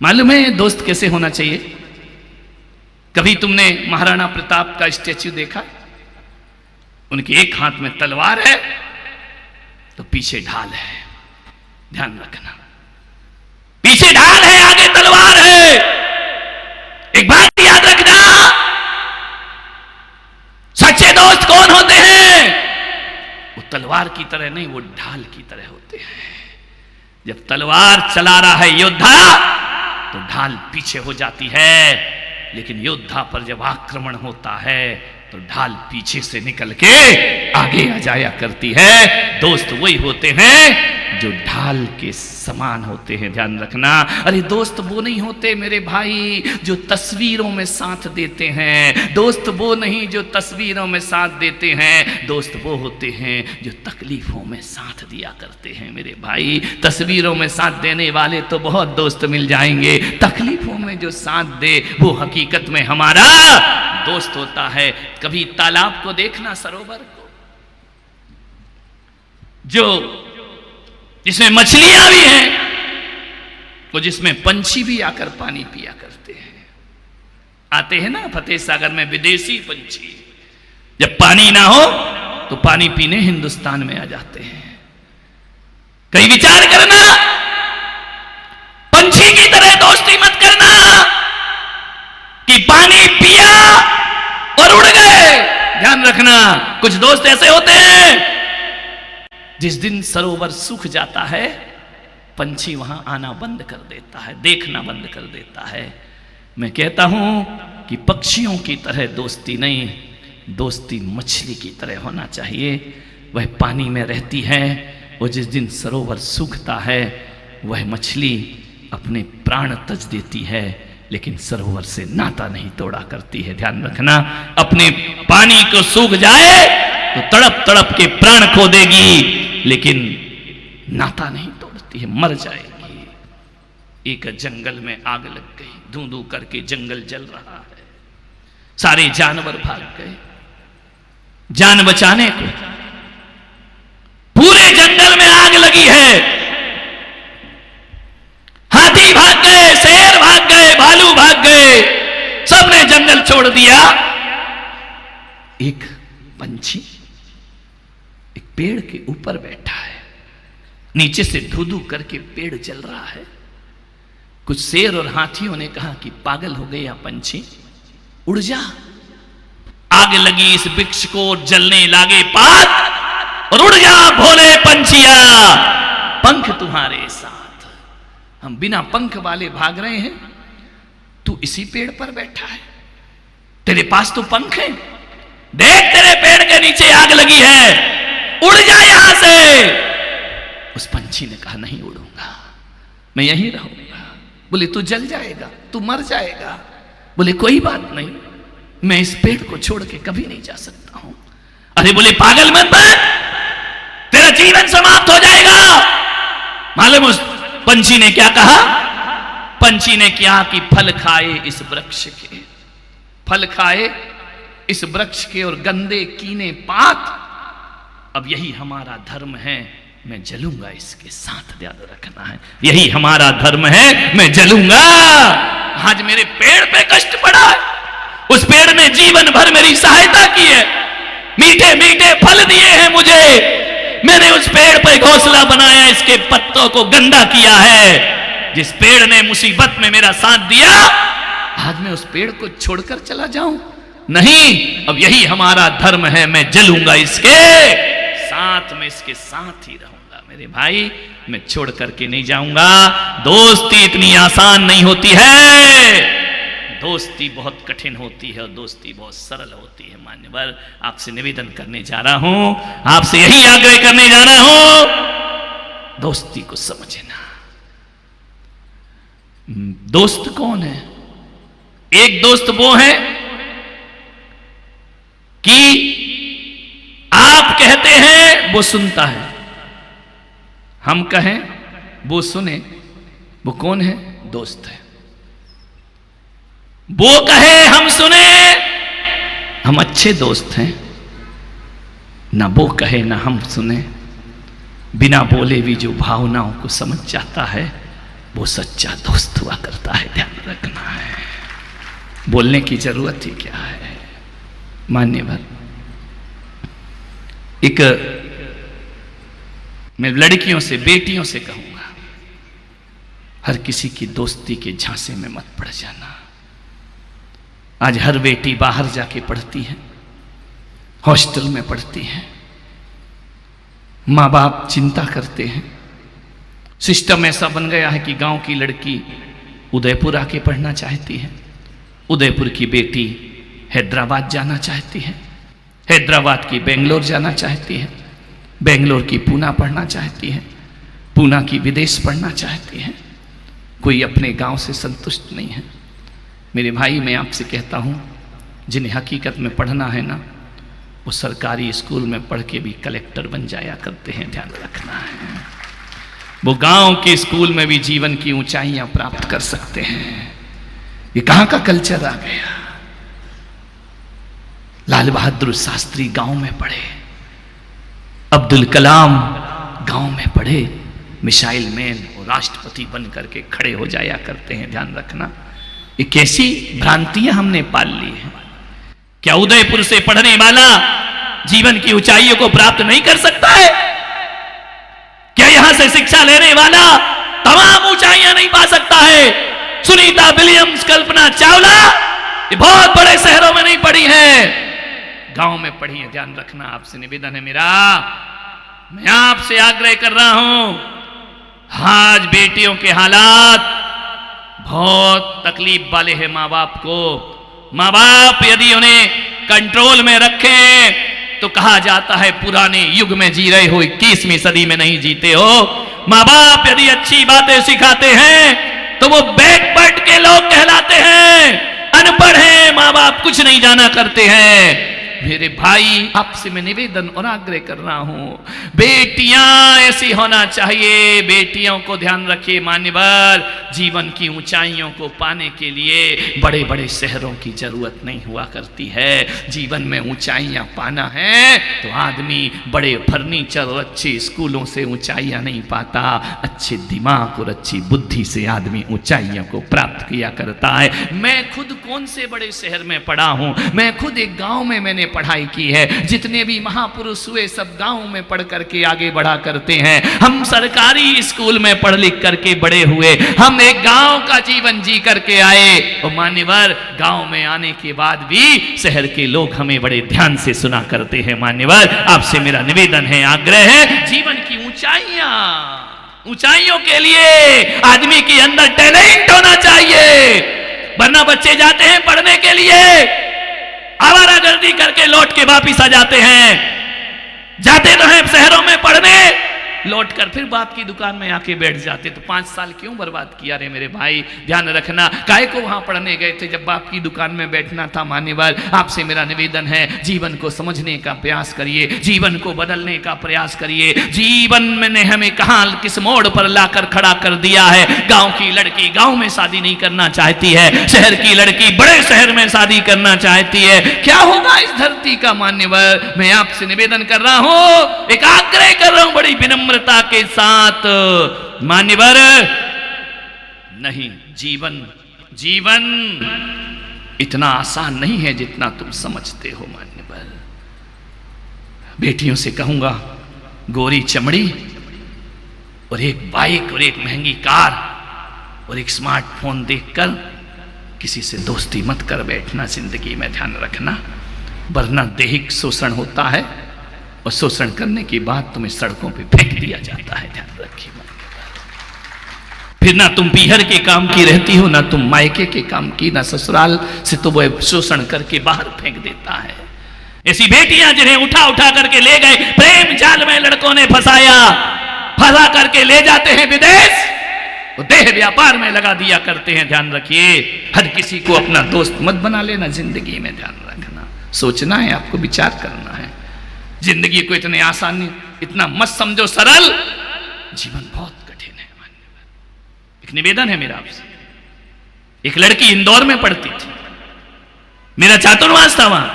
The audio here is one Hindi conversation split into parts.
मालूम है दोस्त कैसे होना चाहिए? कभी तुमने महाराणा प्रताप का स्टैच्यू देखा? उनके एक हाथ में तलवार है तो पीछे ढाल है। ध्यान रखना, पीछे ढाल है, आगे तलवार है। एक बात याद रखना, सच्चे दोस्त कौन होते हैं? वो तलवार की तरह नहीं, वो ढाल की तरह होते हैं। जब तलवार चला रहा है योद्धा तो ढाल पीछे हो जाती है, लेकिन योद्धा पर जब आक्रमण होता है तो ढाल पीछे से निकल के आगे आ जाया करती है। दोस्त वही होते हैं जो ढाल के समान होते हैं। ध्यान रखना। अरे दोस्त वो नहीं होते मेरे भाई जो तस्वीरों में साथ देते हैं। दोस्त वो नहीं जो तस्वीरों में साथ देते हैं। दोस्त वो होते हैं जो तकलीफों में साथ दिया करते हैं मेरे भाई। तस्वीरों में साथ देने वाले तो बहुत दोस्त मिल जाएंगे, तकलीफों में जो साथ दे वो हकीकत में हमारा दोस्त होता है। कभी तालाब को देखना, सरोवर को, जो जिसमें मछलियां भी हैं, वो जिसमें पंछी भी आकर पानी पिया करते हैं। आते हैं ना फतेह सागर में विदेशी पंछी, जब पानी ना हो तो पानी पीने हिंदुस्तान में आ जाते हैं। कहीं विचार करना, पंछी की तरह दोस्ती मत करना कि पानी पिया और उड़ गए। ध्यान रखना, कुछ दोस्त ऐसे होते हैं जिस दिन सरोवर सूख जाता है पंछी वहां आना बंद कर देता है, देखना बंद कर देता है। मैं कहता हूं कि पक्षियों की तरह दोस्ती नहीं, दोस्ती मछली की तरह होना चाहिए। वह पानी में रहती है, और जिस दिन सरोवर सूखता है वह मछली अपने प्राण तज देती है, लेकिन सरोवर से नाता नहीं तोड़ा करती है। ध्यान रखना, अपने पानी को सूख जाए तो तड़प तड़प के प्राण खो देगी, लेकिन नाता नहीं तोड़ती है, मर जाएगी। एक जंगल में आग लग गई, धू धू करके जंगल जल रहा है, सारे जानवर भाग गए जान बचाने को। पूरे जंगल में आग लगी है, हाथी भाग गए, शेर भाग गए, भालू भाग गए, सबने जंगल छोड़ दिया। एक पंछी एक पेड़ के ऊपर बैठा है, नीचे से धू धू करके पेड़ जल रहा है। कुछ शेर और हाथियों ने कहा कि पागल हो गया पंछी, उड़ जा। आग लगी इस वृक्ष को, जलने लागे पात, और उड़ जा भोले पंछिया, पंख तुम्हारे साथ। हम बिना पंख वाले भाग रहे हैं, तू इसी पेड़ पर बैठा है, तेरे पास तो पंख है। देख तेरे पेड़ के नीचे आग लगी है, उड़ जा यहां से। उस पंछी ने कहा नहीं उड़ूंगा, मैं यहीं रहूंगा। बोले तू जल जाएगा, तू मर जाएगा। बोले कोई बात नहीं, मैं इस पेड़ को छोड़ के कभी नहीं जा सकता हूं। अरे बोले पागल मत बन, तेरा जीवन समाप्त हो जाएगा। मालूम उस पंछी ने क्या कहा? पंछी ने क्या कि फल खाए इस वृक्ष के, फल खाए इस वृक्ष के और गंदे कीने पात। अब यही हमारा धर्म है, मैं जलूंगा इसके साथ। याद रखना है, यही हमारा धर्म है, मैं जलूंगा। आज मेरे पेड़ पे कष्ट पड़ा है, उस पेड़ ने जीवन भर मेरी सहायता की है, मीठे मीठे फल दिए हैं मुझे। मैंने उस पेड़ पर घोंसला बनाया, इसके पत्तों को गंदा किया है। जिस पेड़ ने मुसीबत में मेरा साथ दिया, आज मैं उस पेड़ को छोड़कर चला जाऊं? नहीं, अब यही हमारा धर्म है, मैं जलूंगा इसके साथ, मैं इसके साथ ही रहूंगा। मेरे भाई, मैं छोड़ करके नहीं जाऊंगा। दोस्ती इतनी आसान नहीं होती है, दोस्ती बहुत कठिन होती है और दोस्ती बहुत सरल होती है। मान्यवर, आपसे निवेदन करने जा रहा हूं, आपसे यही आग्रह करने जा रहा हूं, दोस्ती को समझना। दोस्त कौन है? एक दोस्त वो है कि आप कहते हैं वो सुनता है, हम कहें वो सुने। वो कौन है? दोस्त है। वो कहे हम सुने, हम अच्छे दोस्त हैं। ना वो कहे ना हम सुने, बिना बोले भी जो भावनाओं को समझ जाता है वो सच्चा दोस्त हुआ करता है, ध्यान रखना है। बोलने की जरूरत ही क्या है। मान्यवर, एक मैं लड़कियों से, बेटियों से कहूंगा, हर किसी की दोस्ती के झांसे में मत पड़ जाना। आज हर बेटी बाहर जाके पढ़ती है, हॉस्टल में पढ़ती है, माँ बाप चिंता करते हैं। सिस्टम ऐसा बन गया है कि गांव की लड़की उदयपुर आके पढ़ना चाहती है, उदयपुर की बेटी हैदराबाद जाना चाहती है, हैदराबाद की बेंगलोर जाना चाहती है, बेंगलोर की पूना पढ़ना चाहती है, पूना की विदेश पढ़ना चाहती है। कोई अपने गांव से संतुष्ट नहीं है। मेरे भाई, मैं आपसे कहता हूं, जिन्हें हकीकत में पढ़ना है ना, वो सरकारी स्कूल में पढ़ के भी कलेक्टर बन जाया करते हैं, ध्यान रखना है। वो गांव के स्कूल में भी जीवन की ऊंचाइयां प्राप्त कर सकते हैं। ये कहां का कल्चर आ गया। लाल बहादुर शास्त्री गांव में पढ़े, अब्दुल कलाम गांव में पढ़े, मिसाइल मैन और राष्ट्रपति बन करके खड़े हो जाया करते हैं, ध्यान रखना। ये कैसी भ्रांतियां हमने पाल ली हैं। क्या उदयपुर से पढ़ने वाला जीवन की ऊंचाइयों को प्राप्त नहीं कर सकता है? क्या यहां से शिक्षा लेने वाला तमाम ऊंचाइयां नहीं पा सकता है? सुनीता विलियम्स, कल्पना चावला, ये बहुत बड़े शहरों में नहीं पढ़ी है, गांव में पढ़ी है, ध्यान रखना। आपसे निवेदन है मेरा, मैं आपसे आग्रह कर रहा हूं, आज बेटियों के हालात बहुत तकलीफ वाले हैं। माँ बाप को, माँ बाप यदि उन्हें कंट्रोल में रखें तो कहा जाता है पुराने युग में जी रहे हो, 21वीं सदी में नहीं जीते हो। माँ बाप यदि अच्छी बातें सिखाते हैं तो वो बैकवर्ड के लोग कहलाते हैं, अनपढ़ हैं, माँ बाप कुछ नहीं जाना करते हैं। मेरे भाई, आपसे मैं निवेदन और आग्रह कर रहा हूं, बेटियां ऐसी होना चाहिए। बेटियों को ध्यान रखिए मान्यवर, जीवन की ऊंचाइयों को पाने के लिए बड़े बड़े शहरों की जरूरत नहीं हुआ करती है। जीवन में ऊंचाइयां पाना है तो आदमी बड़े फर्नीचर और अच्छे स्कूलों से ऊंचाइयां नहीं पाता, अच्छे दिमाग और अच्छी बुद्धि से आदमी ऊंचाइयों को प्राप्त किया करता है। मैं खुद कौन से बड़े शहर में पढ़ा हूं, मैं खुद एक गांव में मैंने पढ़ाई की है। जितने भी महापुरुष हुए सब गांव में पढ़ करके आगे बढ़ा करते हैं। हम सरकारी स्कूल में पढ़ लिख करके बड़े हुए, हम एक गांव का जीवन जी करके आए। और मान्यवर, गांव में आने के बाद भी शहर के लोग हमें बड़े ध्यान से सुना करते हैं। मान्यवर, आपसे मेरा निवेदन है, आग्रह है, जीवन की ऊंचाइयों के लिए आदमी के अंदर टैलेंट होना चाहिए। वरना बच्चे जाते हैं पढ़ने के लिए, आवारागर्दी करके लौट के वापिस आ जाते हैं। जाते तो हैं शहरों में पढ़ने, लौट कर फिर बाप की दुकान में आके बैठ जाते। तो 5 साल क्यों बर्बाद किया रे मेरे भाई, ध्यान रखना। काहे को वहां पढ़ने गए थे जब बाप की दुकान में बैठना था। मान्यवर, आपसे मेरा निवेदन है, जीवन को समझने का प्रयास करिए, जीवन को बदलने का प्रयास करिए। जीवन में हमें कहां किस मोड़ पर लाकर खड़ा कर दिया है। गांव की लड़की गांव में शादी नहीं करना चाहती है, शहर की लड़की बड़े शहर में शादी करना चाहती है। क्या होगा इस धरती का? मान्यवर, मैं आपसे निवेदन कर रहा हूं, एक आग्रह कर रहा हूं बड़ी विनम्र के साथ। मान्यवर, नहीं, जीवन इतना आसान नहीं है जितना तुम समझते हो। मान्यवर, बेटियों से कहूंगा, गोरी चमड़ी और एक बाइक और एक महंगी कार और एक स्मार्टफोन देखकर किसी से दोस्ती मत कर बैठना जिंदगी में, ध्यान रखना। वरना दैहिक शोषण होता है और शोषण करने के बाद तुम्हें सड़कों पे फेंक दिया जाता है, ध्यान रखिए। फिर ना तुम पीहर के काम की रहती हो, ना तुम मायके के काम की, ना ससुराल से तो वो शोषण करके बाहर फेंक देता है। ऐसी बेटियां जिन्हें उठा उठा करके ले गए, प्रेम जाल में लड़कों ने फंसा करके ले जाते हैं विदेश, वो देह व्यापार में लगा दिया करते हैं। ध्यान रखिए, हर किसी को अपना दोस्त मत बना लेना जिंदगी में, ध्यान रखना। सोचना है आपको, विचार करना है। जिंदगी को इतने आसानी, इतना मत समझो सरल, जीवन बहुत कठिन है। एक निवेदन है मेरा आपसे, एक लड़की इंदौर में पढ़ती थी, मेरा छात्रावास था वहां,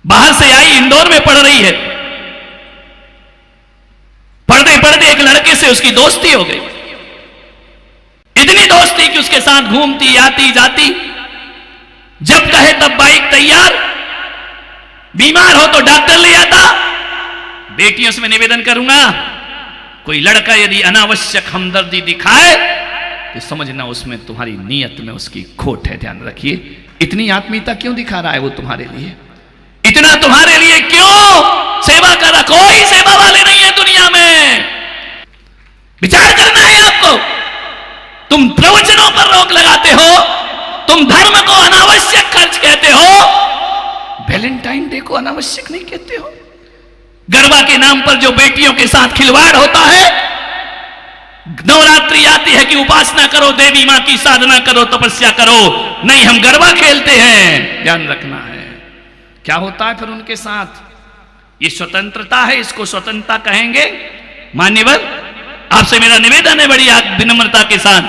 बाहर से आई, इंदौर में पढ़ रही है। पढ़ते पढ़ते एक लड़के से उसकी दोस्ती हो गई। दोस्ती कि उसके साथ घूमती आती जाती, जब कहे तब बाइक तैयार, बीमार हो तो डॉक्टर ले आता। बेटियों से मैं निवेदन करूंगा, कोई लड़का यदि अनावश्यक हमदर्दी दिखाए तो समझना उसमें तुम्हारी नीयत में उसकी खोट है। ध्यान रखिए, इतनी आत्मीयता क्यों दिखा रहा है वो तुम्हारे लिए, इतना तुम्हारे लिए क्यों सेवा कर रहा? कोई सेवा वाले नहीं है दुनिया में। विचार करना है आपको। तुम प्रवचनों पर रोक लगाते हो, तुम धर्म को अनावश्यक खर्च कहते हो, वैलेंटाइन डे को अनावश्यक नहीं कहते हो। गरबा के नाम पर जो बेटियों के साथ खिलवाड़ होता है, नवरात्रि आती है कि उपासना करो, देवी मां की साधना करो, तपस्या करो, नहीं हम गरबा खेलते हैं। ध्यान रखना है क्या होता है फिर उनके साथ। ये स्वतंत्रता है, इसको स्वतंत्रता कहेंगे। मान्यवर, आपसे मेरा निवेदन है बड़ी विनम्रता के साथ,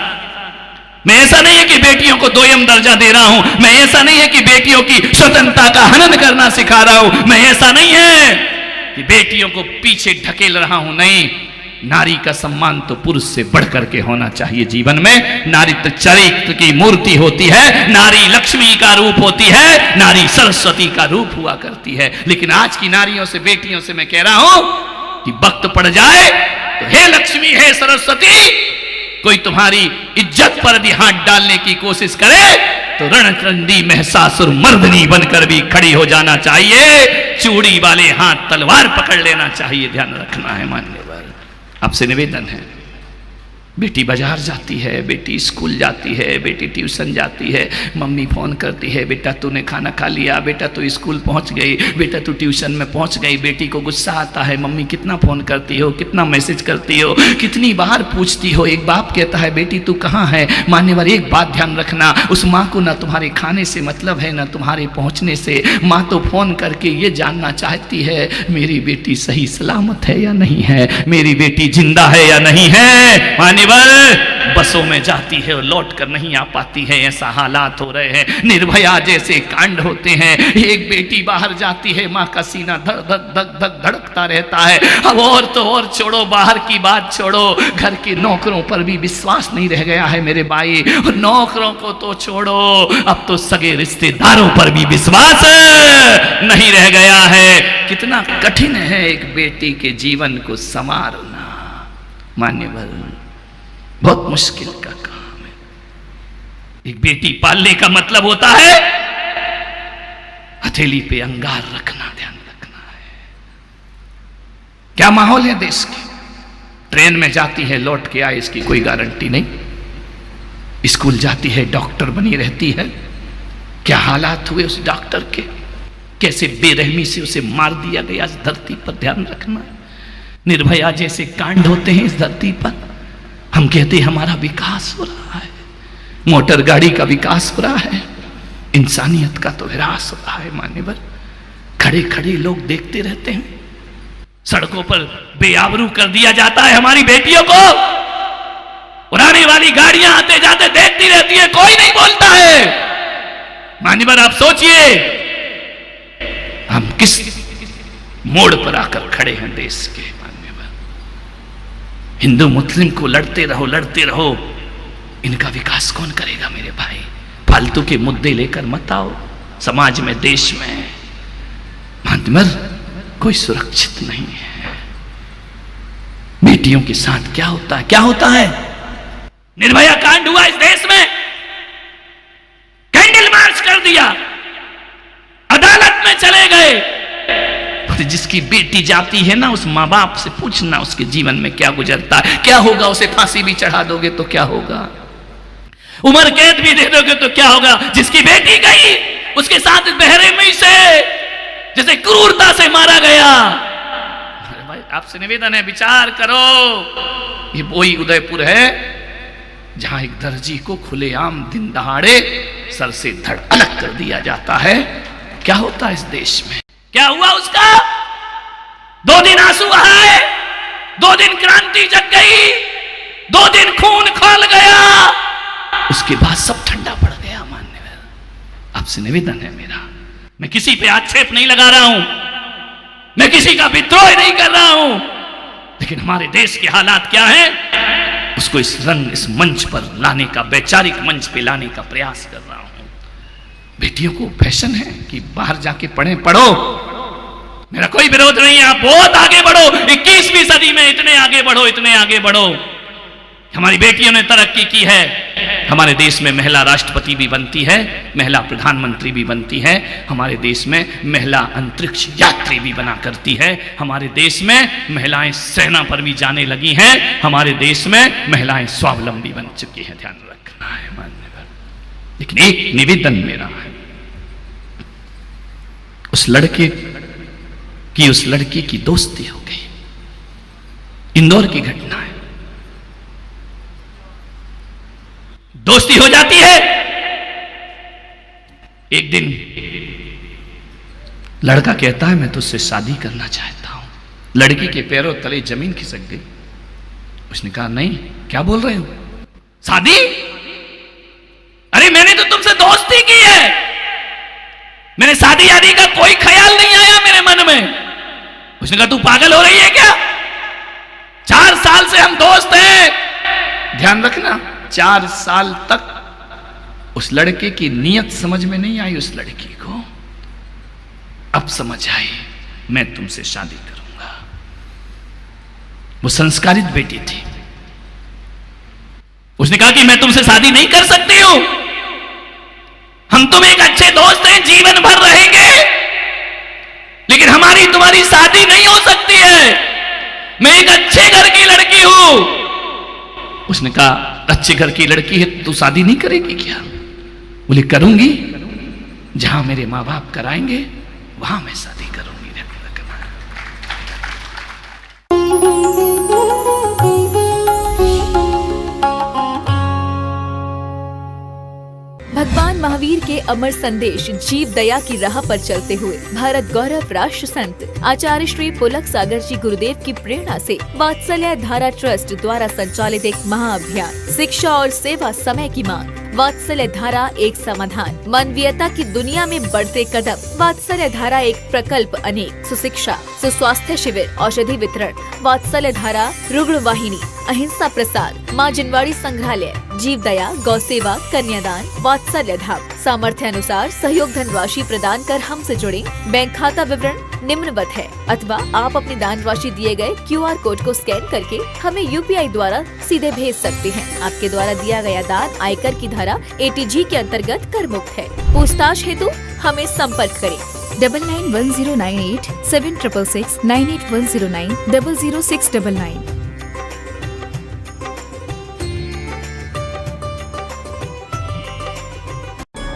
मैं ऐसा नहीं है कि बेटियों को दोयम दर्जा दे रहा हूं, मैं ऐसा नहीं है कि बेटियों की स्वतंत्रता का हनन करना सिखा रहा हूं, मैं ऐसा नहीं है कि बेटियों को पीछे ढकेल रहा हूं। नहीं, नारी का सम्मान तो पुरुष से बढ़कर के होना चाहिए। जीवन में नारी तो चरित्र की मूर्ति होती है, नारी लक्ष्मी का रूप होती है, नारी सरस्वती का रूप हुआ करती है। लेकिन आज की नारियों से, बेटियों से मैं कह रहा हूं कि वक्त पड़ जाए तो हे लक्ष्मी, हे सरस्वती, कोई तुम्हारी इज्जत पर भी हाथ डालने की कोशिश करे तो रणचंडी महिषासुर मर्दनी बनकर भी खड़ी हो जाना चाहिए। चूड़ी वाले हाथ तलवार पकड़ लेना चाहिए। ध्यान रखना है मान्यवर, आपसे निवेदन है। बेटी बाजार जाती है, बेटी स्कूल जाती है, बेटी ट्यूशन जाती है, मम्मी फोन करती है, बेटा तूने खाना खा लिया, बेटा तू स्कूल पहुंच गई, बेटा तू ट्यूशन में पहुंच गई। बेटी को गुस्सा आता है, मम्मी कितना फोन करती हो, कितना मैसेज करती हो, कितनी बार पूछती हो। एक बाप कहता है बेटी तू कहाँ है। मान्यवर, एक बात ध्यान रखना, उस माँ को ना तुम्हारे खाने से मतलब है ना तुम्हारे पहुंचने से। माँ तो फोन करके ये जानना चाहती है मेरी बेटी सही सलामत है या नहीं है, मेरी बेटी जिंदा है या नहीं है। मान्यवर, बसों में जाती है और लौट कर नहीं आ पाती है, ऐसा हालात हो रहे हैं। निर्भया जैसे कांड होते हैं। एक बेटी बाहर जाती है, माँ का सीना धक धक धक धक धड़कता रहता है। अब और तो और छोड़ो, बाहर की बात छोड़ो, घर के नौकरों पर भी विश्वास नहीं रह गया है मेरे भाई। और नौकरों को तो छोड़ो, अब तो सगे रिश्तेदारों पर भी विश्वास नहीं रह गया है। कितना कठिन है एक बेटी के जीवन को संवारना। मान्यवर, बहुत मुश्किल का काम है। एक बेटी पालने का मतलब होता है हथेली पे अंगार रखना। ध्यान रखना है क्या माहौल है देश के। ट्रेन में जाती है, लौट के आए इसकी कोई गारंटी नहीं। स्कूल जाती है, डॉक्टर बनी रहती है। क्या हालात हुए उस डॉक्टर के, कैसे बेरहमी से उसे मार दिया गया इस धरती पर। ध्यान रखना, निर्भया जैसे कांड होते हैं इस धरती पर। हम कहते हैं हमारा विकास हो रहा है, मोटर गाड़ी का विकास हो रहा है, इंसानियत का तो विनाश हो रहा है। मान्यवर, खड़े खड़े लोग देखते रहते हैं, सड़कों पर बेआबरू कर दिया जाता है हमारी बेटियों को। उड़ाने वाली गाड़ियां आते जाते देखती रहती है, कोई नहीं बोलता है। मान्यवर, आप सोचिए हम किस मोड़ पर आकर खड़े हैं देश के। हिंदू मुस्लिम को लड़ते रहो, इनका विकास कौन करेगा मेरे भाई। फालतू के मुद्दे लेकर मत आओ समाज में, देश में। मान्यवर, कोई सुरक्षित नहीं है। बेटियों के साथ क्या होता है, क्या होता है। निर्भया कांड हुआ इस देश में, कैंडल मार्च कर दिया, अदालत में चले गए। जिसकी बेटी जाती है ना, उस माँ बाप से पूछना उसके जीवन में क्या गुजरता है, क्या होगा। उसे फांसी भी चढ़ा दोगे तो क्या होगा, उम्र कैद भी दे दोगे तो क्या होगा। जिसकी बेटी गई उसके साथ बेरहमी से, जैसे क्रूरता से मारा गया। भाई, आपसे निवेदन है, विचार करो। ये वही उदयपुर है जहां एक दर्जी को खुलेआम दिन दहाड़े सर से धड़ अलग कर दिया जाता है। क्या होता है इस देश में, क्या हुआ उसका। 2 दिन आंसू बहाए, 2 दिन क्रांति जग गई, 2 दिन खून खौल गया, उसके बाद सब ठंडा पड़ गया। मान्यवर, आपसे निवेदन है मेरा, मैं किसी पे आक्षेप नहीं लगा रहा हूं, मैं किसी का विद्रोह नहीं कर रहा हूं, लेकिन हमारे देश के हालात क्या हैं। उसको इस मंच पर लाने का, वैचारिक मंच पे लाने का प्रयास कर रहा हूं। बेटियों को फैशन है कि बाहर जाके पढ़ो, मेरा कोई विरोध नहीं है, आप बहुत आगे बढ़ो, 21वीं सदी में इतने आगे बढ़ो। हमारी बेटियों ने तरक्की की है, हमारे देश में महिला राष्ट्रपति भी बनती है, महिला प्रधानमंत्री भी बनती है, हमारे देश में महिला अंतरिक्ष यात्री भी बना करती है, हमारे देश में महिलाएं सेना पर भी जाने लगी हैं, हमारे देश में महिलाएं स्वावलंबी बन चुकी हैं। ध्यान रखना है मान्यवर। लेकिन एक निवेदन मेरा है, उस लड़की की दोस्ती हो गई। इंदौर की घटना है, दोस्ती हो जाती है। एक दिन लड़का कहता है मैं तुझसे शादी करना चाहता हूं। लड़की के पैरों तले जमीन खिसक गई। उसने कहा नहीं, क्या बोल रहे हो, शादी? अरे मैंने तो तुमसे दोस्ती की है, मैंने शादी आदि का कोई ख्याल नहीं आया मेरे मन में। उसने कहा तू पागल हो रही है क्या, 4 साल से हम दोस्त हैं। ध्यान रखना, 4 साल तक उस लड़के की नीयत समझ में नहीं आई। उस लड़की को अब समझ आई, मैं तुमसे शादी करूंगा। वो संस्कारित बेटी थी। उसने कहा कि मैं तुमसे शादी नहीं कर सकती हूं, हम तुम एक अच्छे दोस्त हैं, जीवन भर रहेंगे, लेकिन हमारी तुम्हारी शादी नहीं हो सकती है, मैं एक अच्छे घर की लड़की हूं। उसने कहा अच्छे घर की लड़की है तू शादी नहीं करेगी क्या? बोले करूंगी, जहां मेरे मां बाप कराएंगे वहां मैं शादी करूंगी। भगवान महावीर के अमर संदेश जीव दया की राह पर चलते हुए भारत गौरव राष्ट्र संत आचार्य श्री पुलक सागर जी गुरुदेव की प्रेरणा से वात्सल्य धारा ट्रस्ट द्वारा संचालित एक महाअभियान शिक्षा और सेवा समय की मांग। वात्सल्य धारा एक समाधान, मानवीयता की दुनिया में बढ़ते कदम। वात्सल्य धारा एक प्रकल्प अनेक, सुशिक्षा, सुस्वास्थ्य शिविर, औषधि वितरण, वात्सल्य धारा रुग्ण वाहिनी, अहिंसा प्रसार, माँ जिनवाड़ी संग्रहालय, जीव दया, गौ सेवा, कन्यादान, वात्सल्य धाम। सामर्थ्य अनुसार सहयोग धनराशि प्रदान कर हमसे जुड़े। बैंक खाता विवरण निम्नवत है, अथवा आप अपनी दान राशि दिए गए QR कोड को स्कैन करके हमें UPI द्वारा सीधे भेज सकते हैं। आपके द्वारा दिया गया दान आयकर की धारा ATG के अंतर्गत कर मुक्त है। पूछताछ हेतु हमें संपर्क करें 991098 7666 98109 00699।